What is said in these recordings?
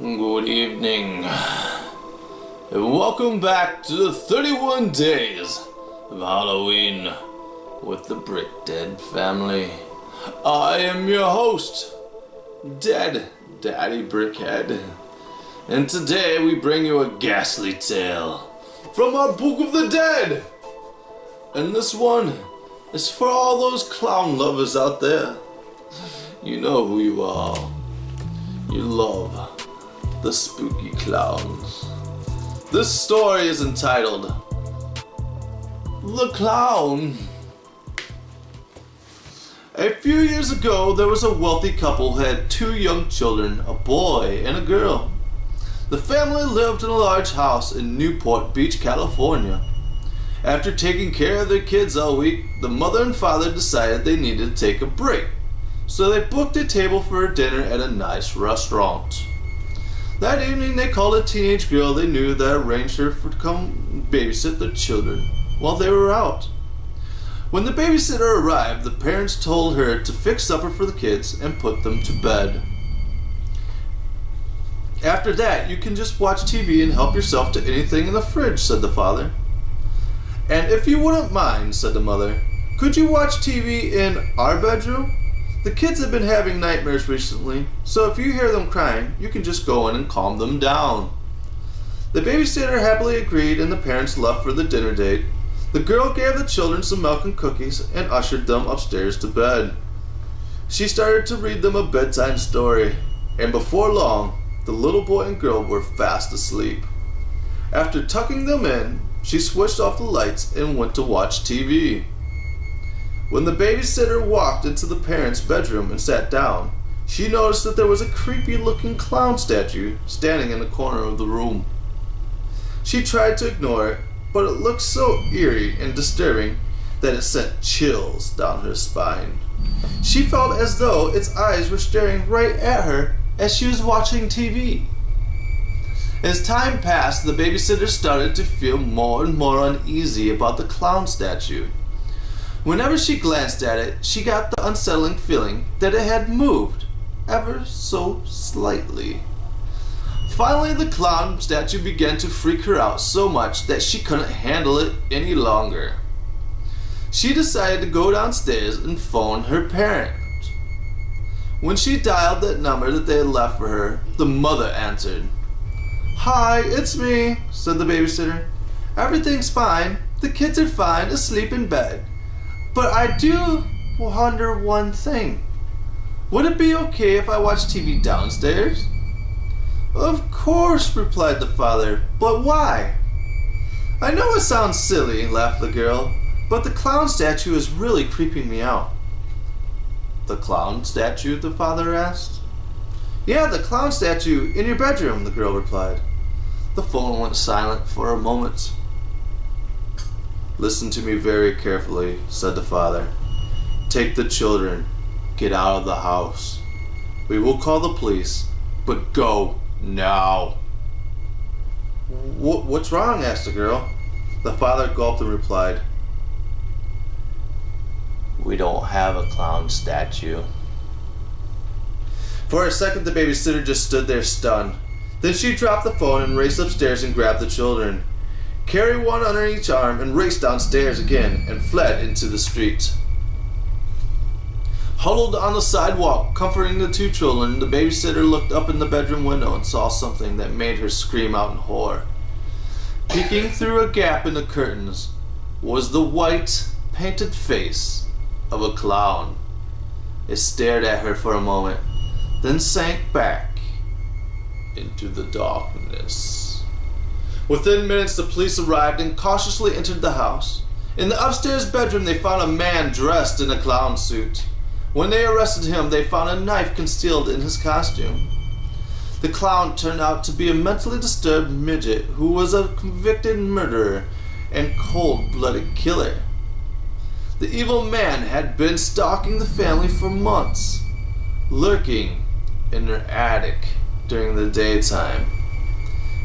Good evening, and welcome back to the 31 days of Halloween with the Brickhead family. I am your host, Dead Daddy Brickhead, and today we bring you a ghastly tale from our Book of the Dead. And this one is for all those clown lovers out there. You know who you are. You love the spooky clowns. This story is entitled The Clown. A few years ago, there was a wealthy couple who had two young children, a boy and a girl. The family lived in a large house in Newport Beach, California. After taking care of their kids all week, the mother and father decided they needed to take a break. So they booked a table for a dinner at a nice restaurant. That evening, they called a teenage girl they knew that arranged her to come babysit the children while they were out. When the babysitter arrived, the parents told her to fix supper for the kids and put them to bed. After that, you can just watch TV and help yourself to anything in the fridge, said the father. And if you wouldn't mind, said the mother, could you watch TV in our bedroom? The kids have been having nightmares recently, so if you hear them crying, you can just go in and calm them down. The babysitter happily agreed and the parents left for the dinner date. The girl gave the children some milk and cookies and ushered them upstairs to bed. She started to read them a bedtime story, and before long, the little boy and girl were fast asleep. After tucking them in, she switched off the lights and went to watch TV. When the babysitter walked into the parents' bedroom and sat down, she noticed that there was a creepy-looking clown statue standing in the corner of the room. She tried to ignore it, but it looked so eerie and disturbing that it sent chills down her spine. She felt as though its eyes were staring right at her as she was watching TV. As time passed, the babysitter started to feel more and more uneasy about the clown statue. Whenever she glanced at it, she got the unsettling feeling that it had moved, ever so slightly. Finally, the clown statue began to freak her out so much that she couldn't handle it any longer. She decided to go downstairs and phone her parents. When she dialed that number that they had left for her, the mother answered. "Hi, it's me," said the babysitter. "Everything's fine. The kids are fine, asleep in bed. But I do wonder one thing. Would it be okay if I watch TV downstairs?" "Of course," replied the father. "But why?" "I know it sounds silly," laughed the girl, "but the clown statue is really creeping me out." "The clown statue?" the father asked. "Yeah, the clown statue in your bedroom," the girl replied. The phone went silent for a moment. "Listen to me very carefully," said the father. "Take the children. Get out of the house. We will call the police, but go now." What's wrong?" asked the girl. The father gulped and replied, "We don't have a clown statue." For a second, the babysitter just stood there stunned. Then she dropped the phone and raced upstairs and grabbed the children, carried one under each arm, and raced downstairs again and fled into the street. Huddled on the sidewalk, comforting the two children, the babysitter looked up in the bedroom window and saw something that made her scream out in horror. Peeking through a gap in the curtains was the white, painted face of a clown. It stared at her for a moment, then sank back into the darkness. Within minutes, the police arrived and cautiously entered the house. In the upstairs bedroom, they found a man dressed in a clown suit. When they arrested him, they found a knife concealed in his costume. The clown turned out to be a mentally disturbed midget who was a convicted murderer and cold-blooded killer. The evil man had been stalking the family for months, lurking in their attic during the daytime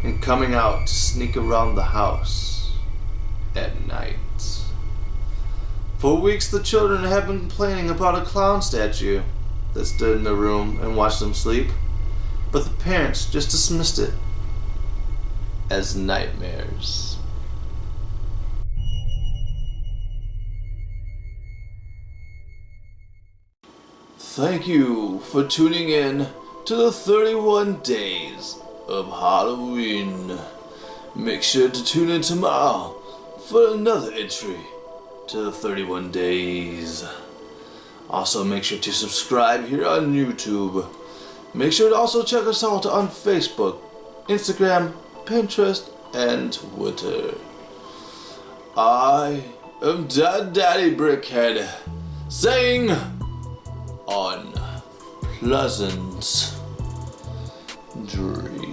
and coming out to sneak around the house at night. For weeks, the children had been complaining about a clown statue that stood in the room and watched them sleep. but the parents just dismissed it as nightmares. Thank you for tuning in to the 31 Days of Halloween. Make sure to tune in tomorrow for another entry to the 31 Days. Also, make sure to subscribe here on YouTube. Make sure to also check us out on Facebook, Instagram, Pinterest, and Twitter. I am Daddy Brickhead, saying unpleasant dreams.